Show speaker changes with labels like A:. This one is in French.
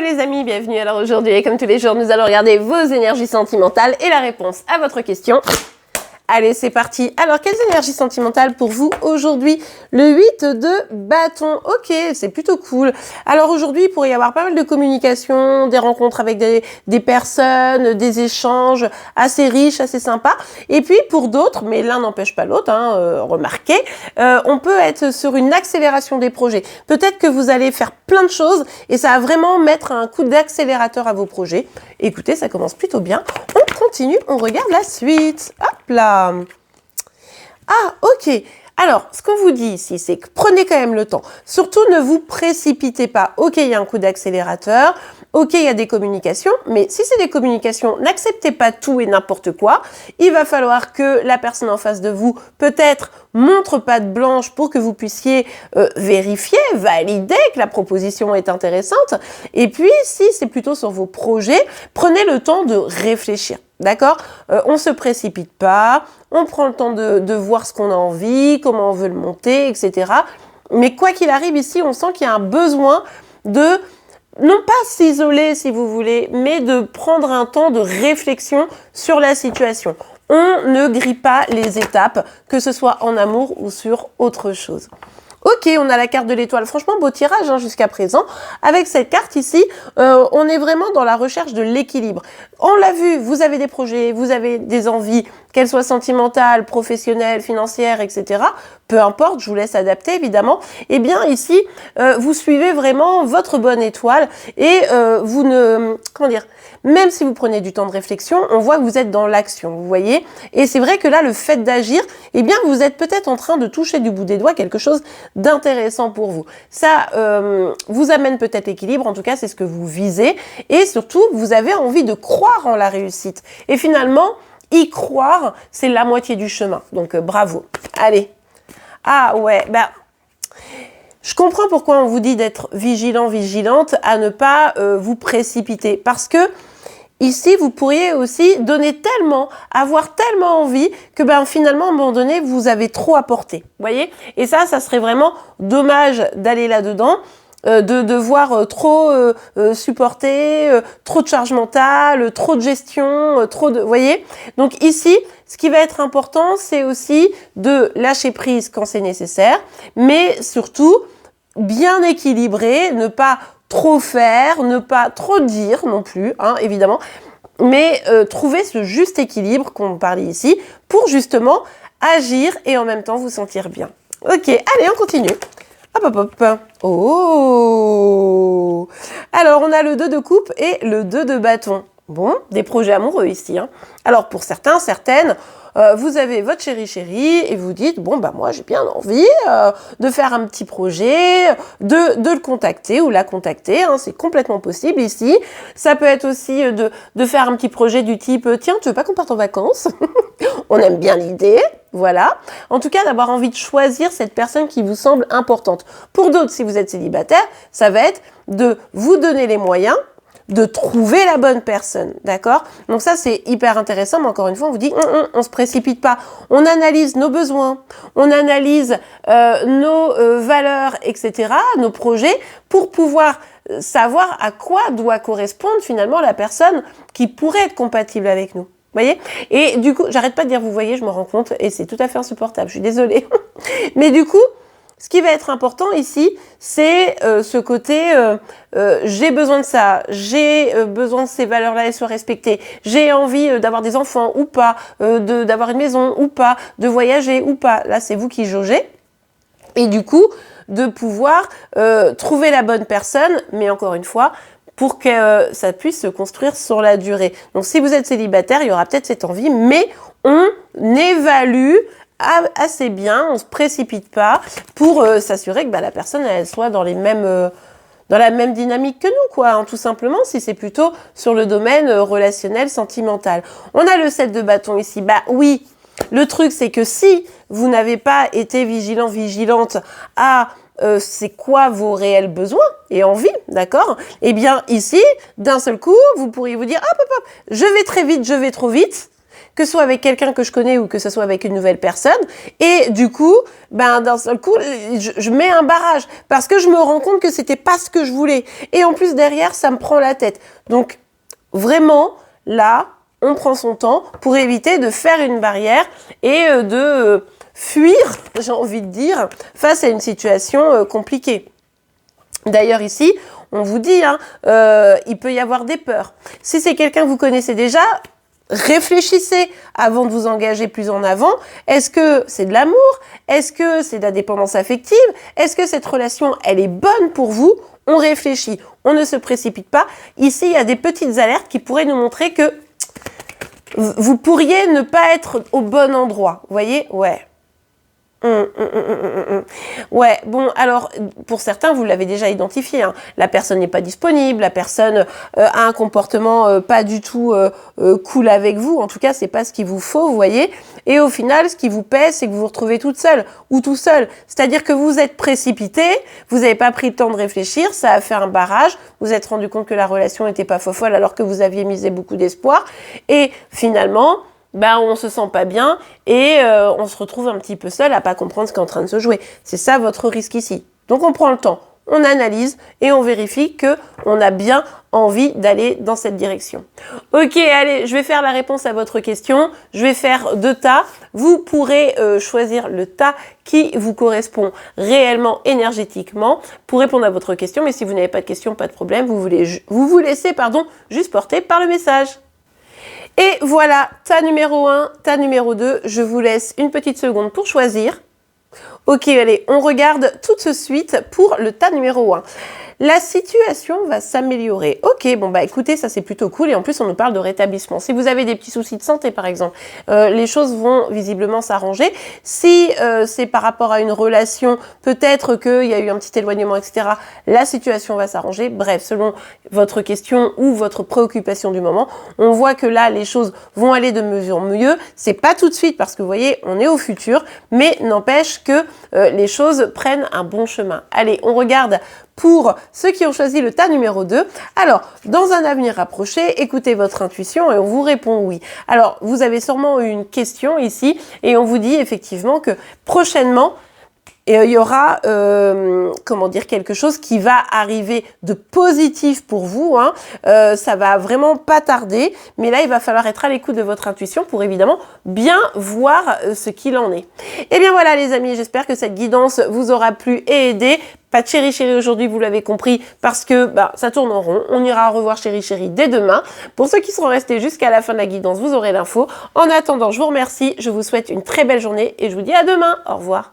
A: les amis, bienvenue. Alors aujourd'hui, comme tous les jours, nous allons regarder vos énergies sentimentales et la réponse à votre question. Allez, c'est parti. Alors, quelles énergies sentimentales pour vous aujourd'hui? Le 8 de bâton. Ok, c'est plutôt cool. Alors aujourd'hui, il pourrait y avoir pas mal de communication, des rencontres avec des personnes, des échanges assez riches, assez sympas. Et puis, pour d'autres, mais l'un n'empêche pas l'autre, remarquez, on peut être sur une accélération des projets. Peut-être que vous allez faire plein de choses et ça va vraiment mettre un coup d'accélérateur à vos projets. Écoutez, ça commence plutôt bien. On continue, on regarde la suite. Hop là. Ah, ok. Alors, ce qu'on vous dit ici, c'est que prenez quand même le temps. Surtout, ne vous précipitez pas. Ok, il y a un coup d'accélérateur. Ok, il y a des communications. Mais si c'est des communications, n'acceptez pas tout et n'importe quoi. Il va falloir que la personne en face de vous, peut-être, montre patte blanche pour que vous puissiez vérifier, valider que la proposition est intéressante. Et puis, si c'est plutôt sur vos projets, prenez le temps de réfléchir. D'accord? On se précipite pas, on prend le temps de voir ce qu'on a envie, comment on veut le monter, etc. Mais quoi qu'il arrive ici, on sent qu'il y a un besoin de, non pas s'isoler si vous voulez, mais de prendre un temps de réflexion sur la situation. On ne grille pas les étapes, que ce soit en amour ou sur autre chose. Ok, on a la carte de l'étoile. Franchement, beau tirage jusqu'à présent. Avec cette carte ici, on est vraiment dans la recherche de l'équilibre. On l'a vu, vous avez des projets, vous avez des envies, qu'elles soient sentimentales, professionnelles, financières, etc. Peu importe, je vous laisse adapter évidemment. Eh bien ici, vous suivez vraiment votre bonne étoile et vous ne... Comment dire ? Même si vous prenez du temps de réflexion, on voit que vous êtes dans l'action, vous voyez. Et c'est vrai que là, le fait d'agir, eh bien, vous êtes peut-être en train de toucher du bout des doigts quelque chose d'intéressant pour vous. Ça vous amène peut-être l'équilibre, en tout cas, c'est ce que vous visez. Et surtout, vous avez envie de croire en la réussite. Et finalement, y croire, c'est la moitié du chemin. Donc, bravo. Allez. Ah ouais, je comprends pourquoi on vous dit d'être vigilant, vigilante, à ne pas vous précipiter. Parce que ici, vous pourriez aussi donner tellement, avoir tellement envie que finalement, à un moment donné, vous avez trop apporté. Vous voyez? Et ça serait vraiment dommage d'aller là-dedans, de devoir trop supporter, trop de charge mentale, trop de gestion, vous voyez? Donc ici, ce qui va être important, c'est aussi de lâcher prise quand c'est nécessaire, mais surtout, bien équilibrer, ne pas trop faire, ne pas trop dire non plus, évidemment, mais trouver ce juste équilibre qu'on parlait ici pour justement agir et en même temps vous sentir bien. Ok, allez, on continue. Hop, hop, hop. Oh! Alors, on a le 2 de coupe et le 2 de bâton. Bon, des projets amoureux ici. Alors, pour certains, certaines, vous avez votre chéri et vous dites, bon, moi, j'ai bien envie de faire un petit projet, de le contacter ou la contacter. C'est complètement possible ici. Ça peut être aussi de faire un petit projet du type, tiens, tu veux pas qu'on parte en vacances? On aime bien l'idée. Voilà. En tout cas, d'avoir envie de choisir cette personne qui vous semble importante. Pour d'autres, si vous êtes célibataire, ça va être de vous donner les moyens de trouver la bonne personne, d'accord? Donc ça, c'est hyper intéressant, mais encore une fois, on vous dit, on se précipite pas. On analyse nos besoins, on analyse nos valeurs, etc., nos projets, pour pouvoir savoir à quoi doit correspondre finalement la personne qui pourrait être compatible avec nous. Vous voyez? Et du coup, j'arrête pas de dire, vous voyez, je me rends compte, et c'est tout à fait insupportable, je suis désolée. Mais du coup, ce qui va être important ici, c'est ce côté j'ai besoin de ça, j'ai besoin de ces valeurs-là, elles soient respectées, j'ai envie d'avoir des enfants ou pas, d'avoir une maison ou pas, de voyager ou pas. Là, c'est vous qui jaugez. Et du coup, de pouvoir trouver la bonne personne, mais encore une fois, pour que ça puisse se construire sur la durée. Donc, si vous êtes célibataire, il y aura peut-être cette envie, mais on évalue assez bien, on se précipite pas pour s'assurer que la personne elle soit dans les mêmes dans la même dynamique que nous, quoi, tout simplement, si c'est plutôt sur le domaine relationnel, sentimental. On a le 7 de bâton ici. Oui, le truc, c'est que si vous n'avez pas été vigilant, vigilante à c'est quoi vos réels besoins et envies, d'accord? Eh bien, ici, d'un seul coup, vous pourriez vous dire, hop, hop, hop, je vais très vite, je vais trop vite. que ce soit avec quelqu'un que je connais ou que ce soit avec une nouvelle personne. Et du coup, d'un seul coup, je mets un barrage parce que je me rends compte que c'était pas ce que je voulais. Et en plus, derrière, ça me prend la tête. Donc, vraiment, là, on prend son temps pour éviter de faire une barrière et de fuir, j'ai envie de dire, face à une situation compliquée. D'ailleurs, ici, on vous dit, il peut y avoir des peurs. Si c'est quelqu'un que vous connaissez déjà, réfléchissez avant de vous engager plus en avant. Est-ce que c'est de l'amour? Est-ce que c'est de la dépendance affective? Est-ce que cette relation, elle est bonne pour vous? On réfléchit, on ne se précipite pas. Ici, il y a des petites alertes qui pourraient nous montrer que vous pourriez ne pas être au bon endroit. Vous voyez? Ouais. Ouais, bon, alors, pour certains, vous l'avez déjà identifié, hein. La personne n'est pas disponible, la personne a un comportement pas du tout cool avec vous. En tout cas, c'est pas ce qu'il vous faut, vous voyez. Et au final, ce qui vous pèse, c'est que vous vous retrouvez toute seule ou tout seul. C'est-à-dire que vous êtes précipité, vous n'avez pas pris le temps de réfléchir, ça a fait un barrage, vous vous êtes rendu compte que la relation n'était pas folle alors que vous aviez misé beaucoup d'espoir. Et finalement, on se sent pas bien et on se retrouve un petit peu seul à pas comprendre ce qui est en train de se jouer. C'est ça votre risque ici. Donc on prend le temps, on analyse et on vérifie que on a bien envie d'aller dans cette direction. Ok, allez, je vais faire la réponse à votre question. Je vais faire 2 tas. Vous pourrez choisir le tas qui vous correspond réellement énergétiquement pour répondre à votre question. Mais si vous n'avez pas de question, pas de problème. Vous vous laissez juste porter par le message. Et voilà, tas numéro 1, tas numéro 2. Je vous laisse une petite seconde pour choisir. Ok, allez, on regarde tout de suite pour le tas numéro 1. La situation va s'améliorer. Ok, bon écoutez, ça c'est plutôt cool et en plus on nous parle de rétablissement. Si vous avez des petits soucis de santé par exemple, les choses vont visiblement s'arranger. Si c'est par rapport à une relation, peut-être qu'il y a eu un petit éloignement, etc. La situation va s'arranger. Bref, selon votre question ou votre préoccupation du moment, on voit que là les choses vont aller de mieux en mieux. C'est pas tout de suite parce que vous voyez, on est au futur, mais n'empêche que les choses prennent un bon chemin. Allez, on regarde pour ceux qui ont choisi le tas numéro 2. Alors, dans un avenir rapproché, écoutez votre intuition et on vous répond oui. Alors, vous avez sûrement eu une question ici et on vous dit effectivement que prochainement, il y aura, quelque chose qui va arriver de positif pour vous. Ça va vraiment pas tarder, mais là, il va falloir être à l'écoute de votre intuition pour évidemment bien voir ce qu'il en est. Et bien voilà les amis, j'espère que cette guidance vous aura plu et aidé. Pas de chéri chéri aujourd'hui, vous l'avez compris, parce que ça tourne en rond. On ira revoir chéri chéri dès demain. Pour ceux qui seront restés jusqu'à la fin de la guidance, vous aurez l'info. En attendant, je vous remercie, je vous souhaite une très belle journée et je vous dis à demain. Au revoir.